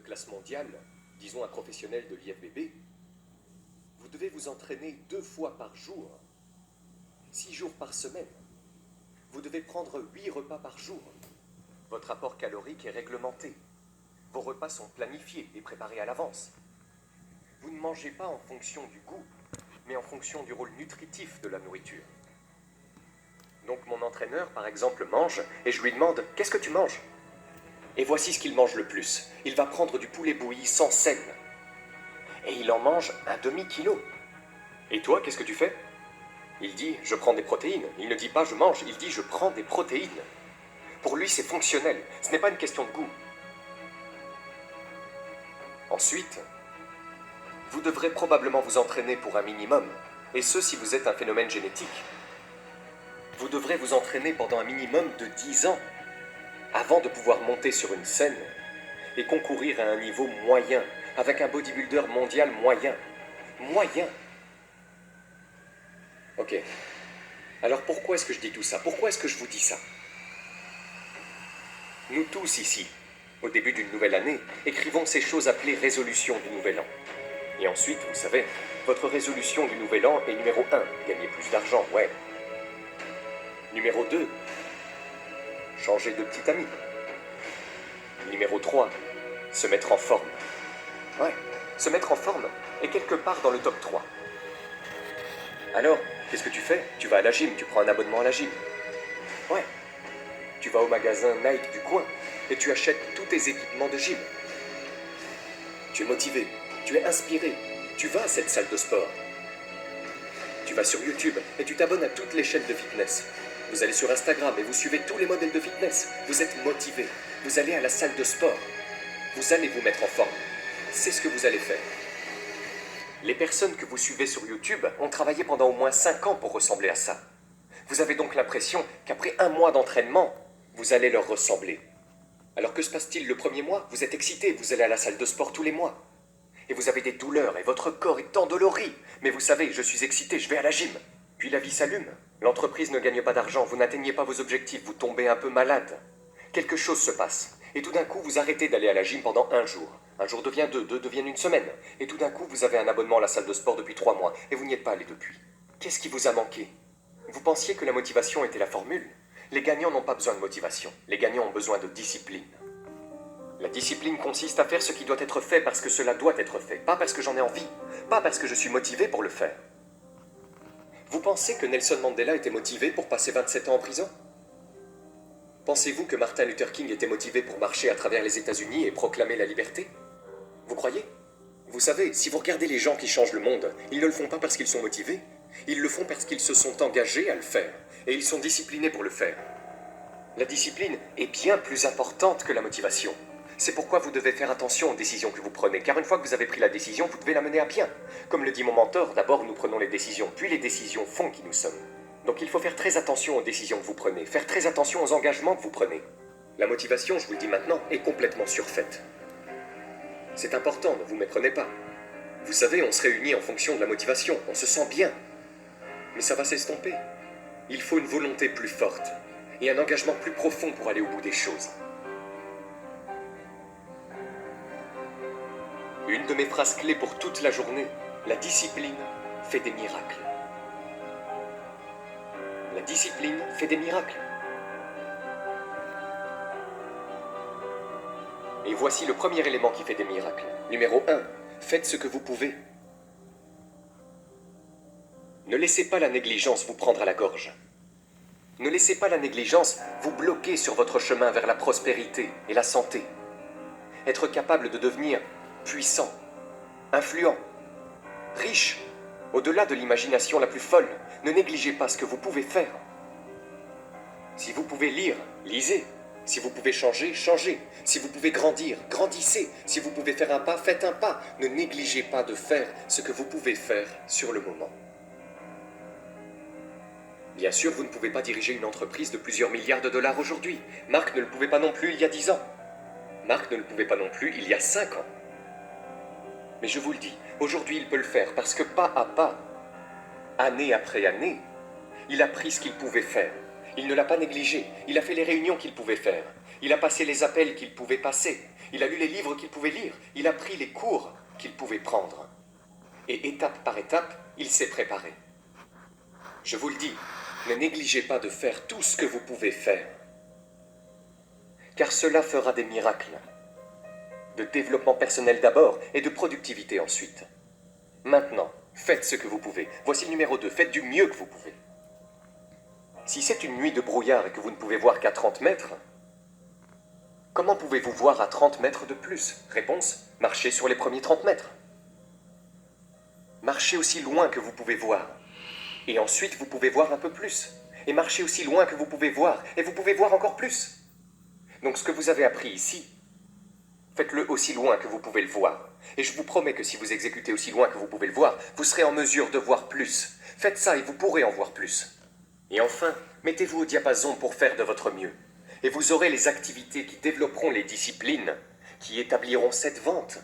classe mondiale, disons un professionnel de l'IFBB, vous devez vous entraîner 2 fois par jour, 6 jours par semaine. Vous devez prendre 8 repas par jour. Votre apport calorique est réglementé. Vos repas sont planifiés et préparés à l'avance. Vous ne mangez pas en fonction du goût, mais en fonction du rôle nutritif de la nourriture. Donc mon entraîneur, par exemple, mange, et je lui demande « Qu'est-ce que tu manges ?» Et voici ce qu'il mange le plus. Il va prendre du poulet bouilli sans sel. Et il en mange un demi-kilo. Et toi, qu'est-ce que tu fais? Il dit « Je prends des protéines ». Il ne dit pas « Je mange », il dit « Je prends des protéines ». Pour lui, c'est fonctionnel. Ce n'est pas une question de goût. Ensuite, vous devrez probablement vous entraîner pour un minimum, et ce si vous êtes un phénomène génétique. Vous devrez vous entraîner pendant un minimum de 10 ans, avant de pouvoir monter sur une scène et concourir à un niveau moyen, avec un bodybuilder mondial moyen. Moyen. Ok. Alors pourquoi est-ce que je dis tout ça? Pourquoi est-ce que je vous dis ça? Nous tous ici, au début d'une nouvelle année, écrivons ces choses appelées résolutions du nouvel an. Et ensuite, vous savez, votre résolution du nouvel an est numéro 1, gagner plus d'argent, ouais. Numéro 2, changer de petit ami. Numéro 3, se mettre en forme. Ouais, se mettre en forme est quelque part dans le top 3. Alors, qu'est-ce que tu fais? Tu vas à la gym, tu prends un abonnement à la gym. Ouais. Tu vas au magasin Nike du coin et tu achètes tous tes équipements de gym. Tu es motivé, tu es inspiré, tu vas à cette salle de sport. Tu vas sur YouTube et tu t'abonnes à toutes les chaînes de fitness. Vous allez sur Instagram et vous suivez tous les modèles de fitness. Vous êtes motivé, vous allez à la salle de sport. Vous allez vous mettre en forme. C'est ce que vous allez faire. Les personnes que vous suivez sur YouTube ont travaillé pendant au moins 5 ans pour ressembler à ça. Vous avez donc l'impression qu'après 1 mois d'entraînement, vous allez leur ressembler. Alors que se passe-t-il le premier mois? Vous êtes excité, vous allez à la salle de sport tous les mois. Et vous avez des douleurs et votre corps est endolori. Mais vous savez, je suis excité, je vais à la gym. Puis la vie s'allume. L'entreprise ne gagne pas d'argent, vous n'atteignez pas vos objectifs, vous tombez un peu malade. Quelque chose se passe. Et tout d'un coup, vous arrêtez d'aller à la gym pendant 1 jour. 1 jour devient 2, 2 devient 1 semaine. Et tout d'un coup, vous avez un abonnement à la salle de sport depuis 3 mois. Et vous n'y êtes pas allé depuis. Qu'est-ce qui vous a manqué? Vous pensiez que la motivation était la formule? Les gagnants n'ont pas besoin de motivation. Les gagnants ont besoin de discipline. La discipline consiste à faire ce qui doit être fait parce que cela doit être fait. Pas parce que j'en ai envie. Pas parce que je suis motivé pour le faire. Vous pensez que Nelson Mandela était motivé pour passer 27 ans en prison? Pensez-vous que Martin Luther King était motivé pour marcher à travers les États-Unis et proclamer la liberté? Vous croyez? Vous savez, si vous regardez les gens qui changent le monde, ils ne le font pas parce qu'ils sont motivés. Ils le font parce qu'ils se sont engagés à le faire. Et ils sont disciplinés pour le faire. La discipline est bien plus importante que la motivation. C'est pourquoi vous devez faire attention aux décisions que vous prenez, car une fois que vous avez pris la décision, vous devez la mener à bien. Comme le dit mon mentor, d'abord nous prenons les décisions, puis les décisions font qui nous sommes. Donc il faut faire très attention aux décisions que vous prenez, faire très attention aux engagements que vous prenez. La motivation, je vous le dis maintenant, est complètement surfaite. C'est important, ne vous méprenez pas. Vous savez, on se réunit en fonction de la motivation, on se sent bien. Mais ça va s'estomper. Il faut une volonté plus forte et un engagement plus profond pour aller au bout des choses. Une de mes phrases clés pour toute la journée, la discipline fait des miracles. La discipline fait des miracles. Et voici le premier élément qui fait des miracles. Numéro 1, faites ce que vous pouvez. Ne laissez pas la négligence vous prendre à la gorge. Ne laissez pas la négligence vous bloquer sur votre chemin vers la prospérité et la santé. Être capable de devenir puissant, influent, riche, au-delà de l'imagination la plus folle, ne négligez pas ce que vous pouvez faire. Si vous pouvez lire, lisez. Si vous pouvez changer, changez. Si vous pouvez grandir, grandissez. Si vous pouvez faire un pas, faites un pas. Ne négligez pas de faire ce que vous pouvez faire sur le moment. Bien sûr, vous ne pouvez pas diriger une entreprise de plusieurs milliards de dollars aujourd'hui. Marc ne le pouvait pas non plus il y a 10 ans. Marc ne le pouvait pas non plus il y a 5 ans. Mais je vous le dis, aujourd'hui il peut le faire parce que pas à pas, année après année, il a pris ce qu'il pouvait faire. Il ne l'a pas négligé, il a fait les réunions qu'il pouvait faire. Il a passé les appels qu'il pouvait passer. Il a lu les livres qu'il pouvait lire. Il a pris les cours qu'il pouvait prendre. Et étape par étape, il s'est préparé. Je vous le dis, ne négligez pas de faire tout ce que vous pouvez faire. Car cela fera des miracles. De développement personnel d'abord et de productivité ensuite. Maintenant, faites ce que vous pouvez. Voici le numéro 2, faites du mieux que vous pouvez. Si c'est une nuit de brouillard et que vous ne pouvez voir qu'à 30 mètres, comment pouvez-vous voir à 30 mètres de plus? Réponse, marchez sur les premiers 30 mètres. Marchez aussi loin que vous pouvez voir. Et ensuite, vous pouvez voir un peu plus. Et marchez aussi loin que vous pouvez voir. Et vous pouvez voir encore plus. Donc ce que vous avez appris ici, faites-le aussi loin que vous pouvez le voir. Et je vous promets que si vous exécutez aussi loin que vous pouvez le voir, vous serez en mesure de voir plus. Faites ça et vous pourrez en voir plus. Et enfin, mettez-vous au diapason pour faire de votre mieux. Et vous aurez les activités qui développeront les disciplines, qui établiront cette vente,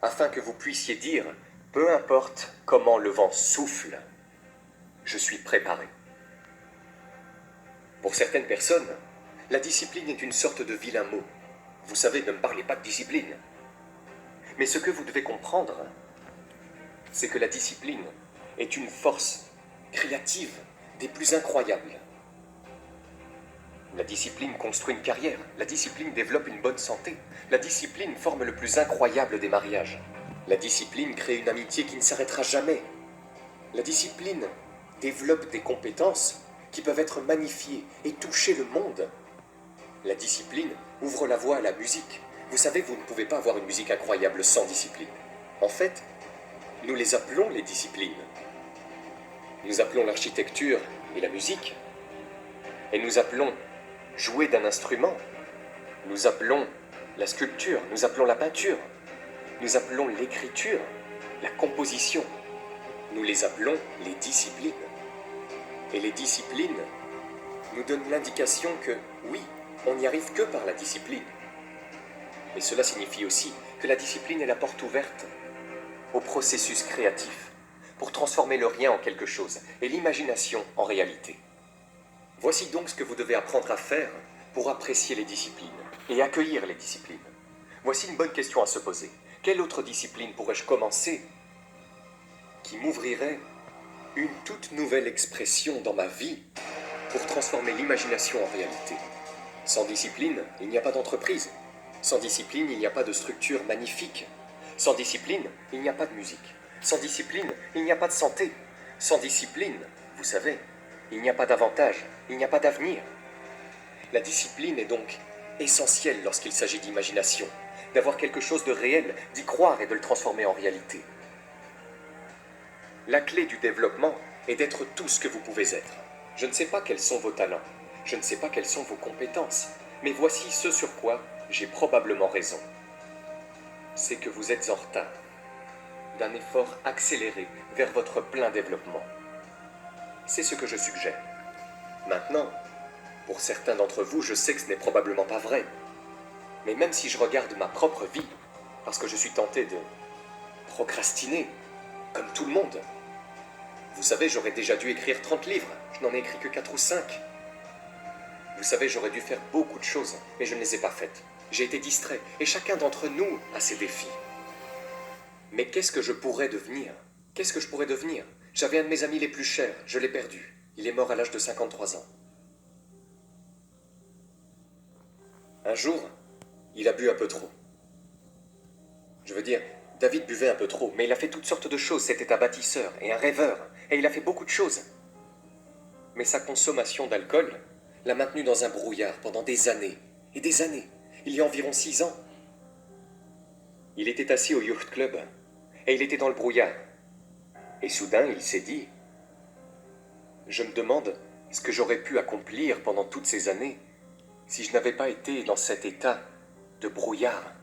afin que vous puissiez dire, peu importe comment le vent souffle, je suis préparé. Pour certaines personnes, la discipline est une sorte de vilain mot. Vous savez, ne me parlez pas de discipline. Mais ce que vous devez comprendre, c'est que la discipline est une force créative des plus incroyables. La discipline construit une carrière, la discipline développe une bonne santé, la discipline forme le plus incroyable des mariages. La discipline crée une amitié qui ne s'arrêtera jamais. La discipline développe des compétences qui peuvent être magnifiées et toucher le monde. La discipline ouvre la voie à la musique. Vous savez, vous ne pouvez pas avoir une musique incroyable sans discipline. En fait, nous les appelons les disciplines. Nous appelons l'architecture et la musique. Et nous appelons jouer d'un instrument. Nous appelons la sculpture, nous appelons la peinture. Nous appelons l'écriture, la composition. Nous les appelons les disciplines. Et les disciplines nous donnent l'indication que, oui, on n'y arrive que par la discipline. Mais cela signifie aussi que la discipline est la porte ouverte au processus créatif, pour transformer le rien en quelque chose, et l'imagination en réalité. Voici donc ce que vous devez apprendre à faire pour apprécier les disciplines et accueillir les disciplines. Voici une bonne question à se poser. Quelle autre discipline pourrais-je commencer qui m'ouvrirait une toute nouvelle expression dans ma vie pour transformer l'imagination en réalité? Sans discipline, il n'y a pas d'entreprise. Sans discipline, il n'y a pas de structure magnifique. Sans discipline, il n'y a pas de musique. Sans discipline, il n'y a pas de santé. Sans discipline, vous savez, il n'y a pas d'avantage, il n'y a pas d'avenir. La discipline est donc essentielle lorsqu'il s'agit d'imagination, d'avoir quelque chose de réel, d'y croire et de le transformer en réalité. La clé du développement est d'être tout ce que vous pouvez être. Je ne sais pas quels sont vos talents, je ne sais pas quelles sont vos compétences, mais voici ce sur quoi j'ai probablement raison. C'est que vous êtes en retard d'un effort accéléré vers votre plein développement. C'est ce que je suggère. Maintenant, pour certains d'entre vous, je sais que ce n'est probablement pas vrai. Mais même si je regarde ma propre vie, parce que je suis tenté de procrastiner, comme tout le monde. Vous savez, j'aurais déjà dû écrire 30 livres, je n'en ai écrit que 4 ou 5. Vous savez, j'aurais dû faire beaucoup de choses, mais je ne les ai pas faites. J'ai été distrait, et chacun d'entre nous a ses défis. Mais qu'est-ce que je pourrais devenir? Qu'est-ce que je pourrais devenir? J'avais un de mes amis les plus chers, je l'ai perdu. Il est mort à l'âge de 53 ans. Un jour, il a bu un peu trop. Je veux dire, David buvait un peu trop, mais il a fait toutes sortes de choses. C'était un bâtisseur et un rêveur, et il a fait beaucoup de choses. Mais sa consommation d'alcool l'a maintenu dans un brouillard pendant des années, et des années. Il y a environ 6 ans. Il était assis au Yacht Club, et il était dans le brouillard. Et soudain, il s'est dit, je me demande ce que j'aurais pu accomplir pendant toutes ces années si je n'avais pas été dans cet état de brouillard.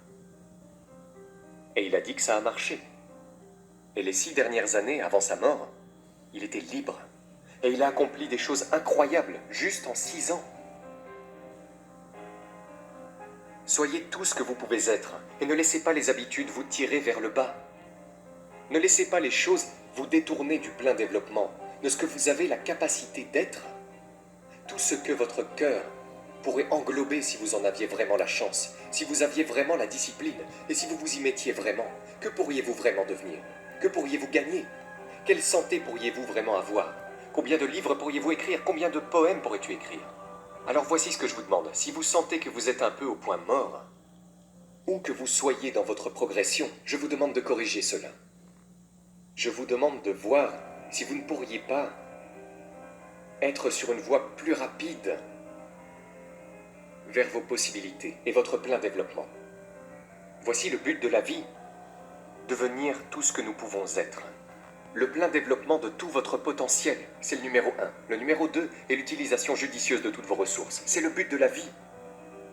Et il a dit que ça a marché. Et les 6 dernières années, avant sa mort, il était libre. Et il a accompli des choses incroyables, juste en 6 ans. Soyez tout ce que vous pouvez être, et ne laissez pas les habitudes vous tirer vers le bas. Ne laissez pas les choses vous détourner du plein développement, de ce que vous avez la capacité d'être. Tout ce que votre cœur pourrait englober, si vous en aviez vraiment la chance, si vous aviez vraiment la discipline, et si vous vous y mettiez vraiment, que pourriez-vous vraiment devenir? Que pourriez-vous gagner? Quelle santé pourriez-vous vraiment avoir? Combien de livres pourriez-vous écrire? Combien de poèmes pourrais-tu écrire? Alors voici ce que je vous demande. Si vous sentez que vous êtes un peu au point mort, ou que vous soyez dans votre progression, je vous demande de corriger cela. Je vous demande de voir si vous ne pourriez pas être sur une voie plus rapide vers vos possibilités et votre plein développement. Voici le but de la vie, devenir tout ce que nous pouvons être. Le plein développement de tout votre potentiel, c'est le numéro 1. Le numéro 2 est l'utilisation judicieuse de toutes vos ressources. C'est le but de la vie.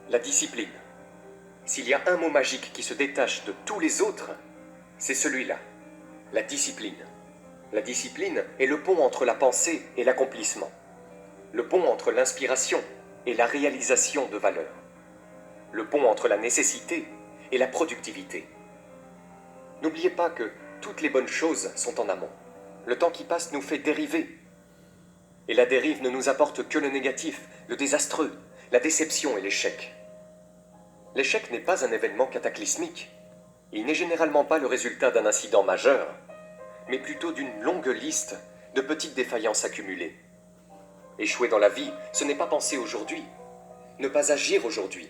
La discipline. S'il y a un mot magique qui se détache de tous les autres, c'est celui-là, la discipline. La discipline est le pont entre la pensée et l'accomplissement. Le pont entre l'inspiration et la réalisation de valeurs. Le pont entre la nécessité et la productivité. N'oubliez pas que toutes les bonnes choses sont en amont. Le temps qui passe nous fait dériver. Et la dérive ne nous apporte que le négatif, le désastreux, la déception et l'échec. L'échec n'est pas un événement cataclysmique. Il n'est généralement pas le résultat d'un incident majeur, mais plutôt d'une longue liste de petites défaillances accumulées. Échouer dans la vie, ce n'est pas penser aujourd'hui, ne pas agir aujourd'hui,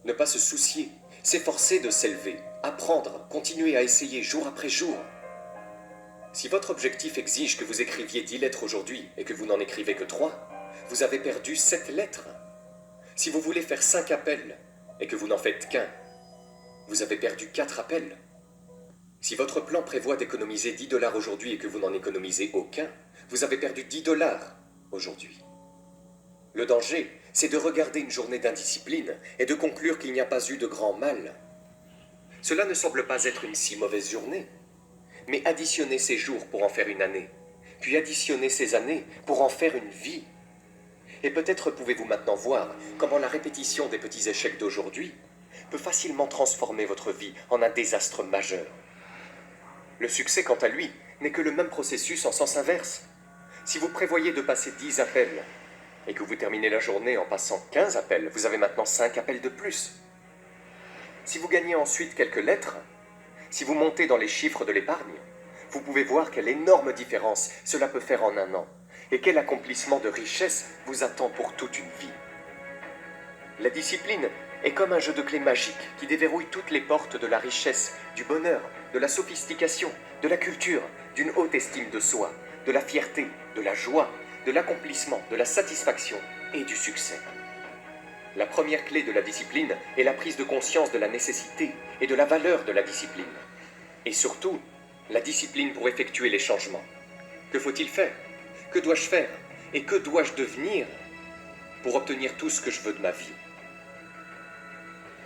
ne pas se soucier, s'efforcer de s'élever, apprendre, continuer à essayer jour après jour. Si votre objectif exige que vous écriviez 10 lettres aujourd'hui et que vous n'en écrivez que 3, vous avez perdu 7 lettres. Si vous voulez faire 5 appels et que vous n'en faites qu'un, vous avez perdu 4 appels. Si votre plan prévoit d'économiser 10 $ aujourd'hui et que vous n'en économisez aucun, vous avez perdu 10 $ aujourd'hui. Le danger, c'est de regarder une journée d'indiscipline et de conclure qu'il n'y a pas eu de grand mal. Cela ne semble pas être une si mauvaise journée, mais additionnez ces jours pour en faire une année, puis additionnez ces années pour en faire une vie. Et peut-être pouvez-vous maintenant voir comment la répétition des petits échecs d'aujourd'hui peut facilement transformer votre vie en un désastre majeur. Le succès, quant à lui, n'est que le même processus en sens inverse. Si vous prévoyez de passer 10 appels et que vous terminez la journée en passant 15 appels, vous avez maintenant 5 appels de plus. Si vous gagnez ensuite quelques lettres, si vous montez dans les chiffres de l'épargne, vous pouvez voir quelle énorme différence cela peut faire en un an et quel accomplissement de richesse vous attend pour toute une vie. La discipline est comme un jeu de clés magique qui déverrouille toutes les portes de la richesse, du bonheur, de la sophistication, de la culture, d'une haute estime de soi, de la fierté, de la joie, de l'accomplissement, de la satisfaction et du succès. La première clé de la discipline est la prise de conscience de la nécessité et de la valeur de la discipline. Et surtout, la discipline pour effectuer les changements. Que faut-il faire? Que dois-je faire? Et que dois-je devenir pour obtenir tout ce que je veux de ma vie?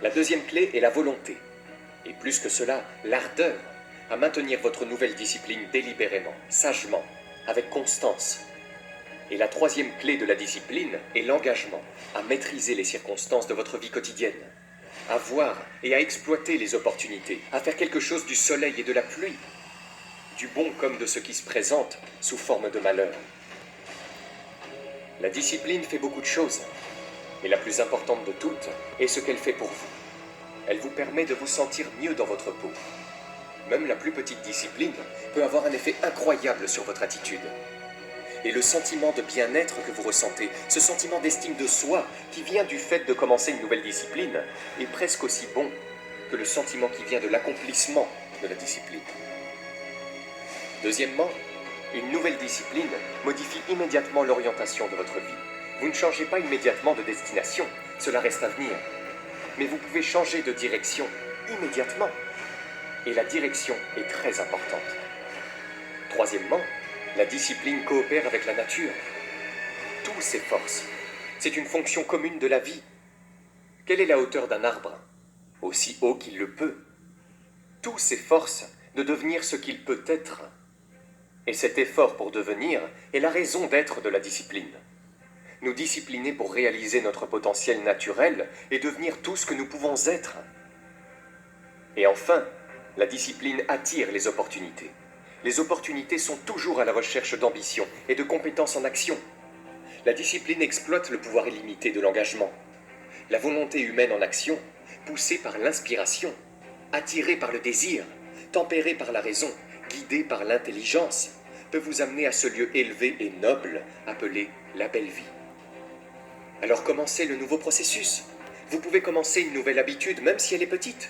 La deuxième clé est la volonté. Et plus que cela, l'ardeur à maintenir votre nouvelle discipline délibérément, sagement, avec constance. Et la troisième clé de la discipline est l'engagement à maîtriser les circonstances de votre vie quotidienne, à voir et à exploiter les opportunités, à faire quelque chose du soleil et de la pluie, du bon comme de ce qui se présente sous forme de malheur. La discipline fait beaucoup de choses, mais la plus importante de toutes est ce qu'elle fait pour vous. Elle vous permet de vous sentir mieux dans votre peau. Même la plus petite discipline peut avoir un effet incroyable sur votre attitude. Et le sentiment de bien-être que vous ressentez, ce sentiment d'estime de soi qui vient du fait de commencer une nouvelle discipline, est presque aussi bon que le sentiment qui vient de l'accomplissement de la discipline. Deuxièmement, une nouvelle discipline modifie immédiatement l'orientation de votre vie. Vous ne changez pas immédiatement de destination, cela reste à venir. Mais vous pouvez changer de direction immédiatement. Et la direction est très importante. Troisièmement, la discipline coopère avec la nature. Tout s'efforce. C'est une fonction commune de la vie. Quelle est la hauteur d'un arbre? Aussi haut qu'il le peut. Tout s'efforce de devenir ce qu'il peut être. Et cet effort pour devenir est la raison d'être de la discipline. Nous discipliner pour réaliser notre potentiel naturel et devenir tout ce que nous pouvons être. Et enfin, la discipline attire les opportunités. Les opportunités sont toujours à la recherche d'ambition et de compétences en action. La discipline exploite le pouvoir illimité de l'engagement. La volonté humaine en action, poussée par l'inspiration, attirée par le désir, tempérée par la raison, guidée par l'intelligence, peut vous amener à ce lieu élevé et noble appelé la belle vie. Alors commencez le nouveau processus. Vous pouvez commencer une nouvelle habitude même si elle est petite.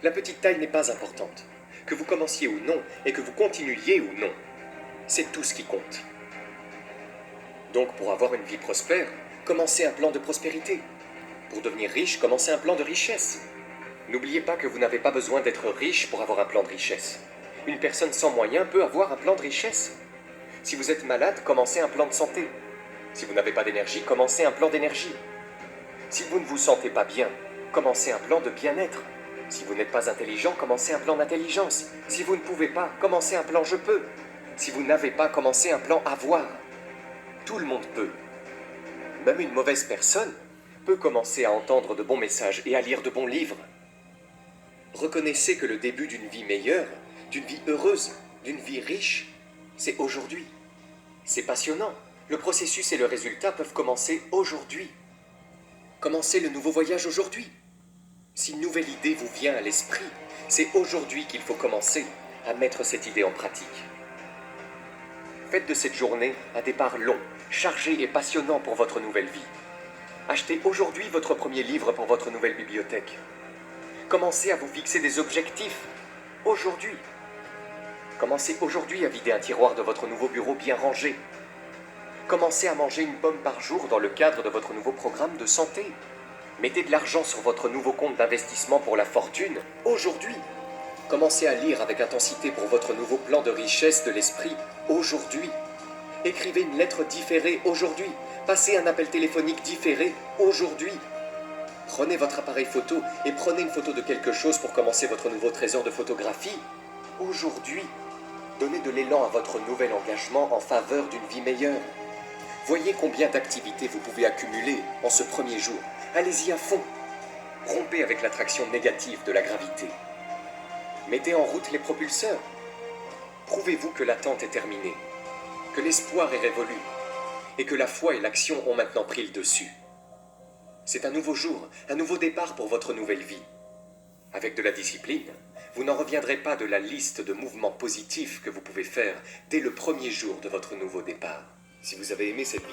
La petite taille n'est pas importante. Que vous commenciez ou non et que vous continuiez ou non, c'est tout ce qui compte. Donc pour avoir une vie prospère, commencez un plan de prospérité. Pour devenir riche, commencez un plan de richesse. N'oubliez pas que vous n'avez pas besoin d'être riche pour avoir un plan de richesse. Une personne sans moyens peut avoir un plan de richesse. Si vous êtes malade, commencez un plan de santé. Si vous n'avez pas d'énergie, commencez un plan d'énergie. Si vous ne vous sentez pas bien, commencez un plan de bien-être. Si vous n'êtes pas intelligent, commencez un plan d'intelligence. Si vous ne pouvez pas, commencez un plan je peux. Si vous n'avez pas, commencez un plan avoir. Tout le monde peut. Même une mauvaise personne peut commencer à entendre de bons messages et à lire de bons livres. Reconnaissez que le début d'une vie meilleure, d'une vie heureuse, d'une vie riche, c'est aujourd'hui. C'est passionnant. Le processus et le résultat peuvent commencer aujourd'hui. Commencez le nouveau voyage aujourd'hui. Si une nouvelle idée vous vient à l'esprit, c'est aujourd'hui qu'il faut commencer à mettre cette idée en pratique. Faites de cette journée un départ long, chargé et passionnant pour votre nouvelle vie. Achetez aujourd'hui votre premier livre pour votre nouvelle bibliothèque. Commencez à vous fixer des objectifs aujourd'hui. Commencez aujourd'hui à vider un tiroir de votre nouveau bureau bien rangé. Commencez à manger une pomme par jour dans le cadre de votre nouveau programme de santé. Mettez de l'argent sur votre nouveau compte d'investissement pour la fortune aujourd'hui. Commencez à lire avec intensité pour votre nouveau plan de richesse de l'esprit aujourd'hui. Écrivez une lettre différée aujourd'hui. Passez un appel téléphonique différé aujourd'hui. Prenez votre appareil photo et prenez une photo de quelque chose pour commencer votre nouveau trésor de photographie aujourd'hui. Donnez de l'élan à votre nouvel engagement en faveur d'une vie meilleure. Voyez combien d'activités vous pouvez accumuler en ce premier jour. Allez-y à fond. Rompez avec l'attraction négative de la gravité. Mettez en route les propulseurs. Prouvez-vous que l'attente est terminée, que l'espoir est révolu, et que la foi et l'action ont maintenant pris le dessus. C'est un nouveau jour, un nouveau départ pour votre nouvelle vie. Avec de la discipline, vous n'en reviendrez pas de la liste de mouvements positifs que vous pouvez faire dès le premier jour de votre nouveau départ. Si vous avez aimé cette vidéo,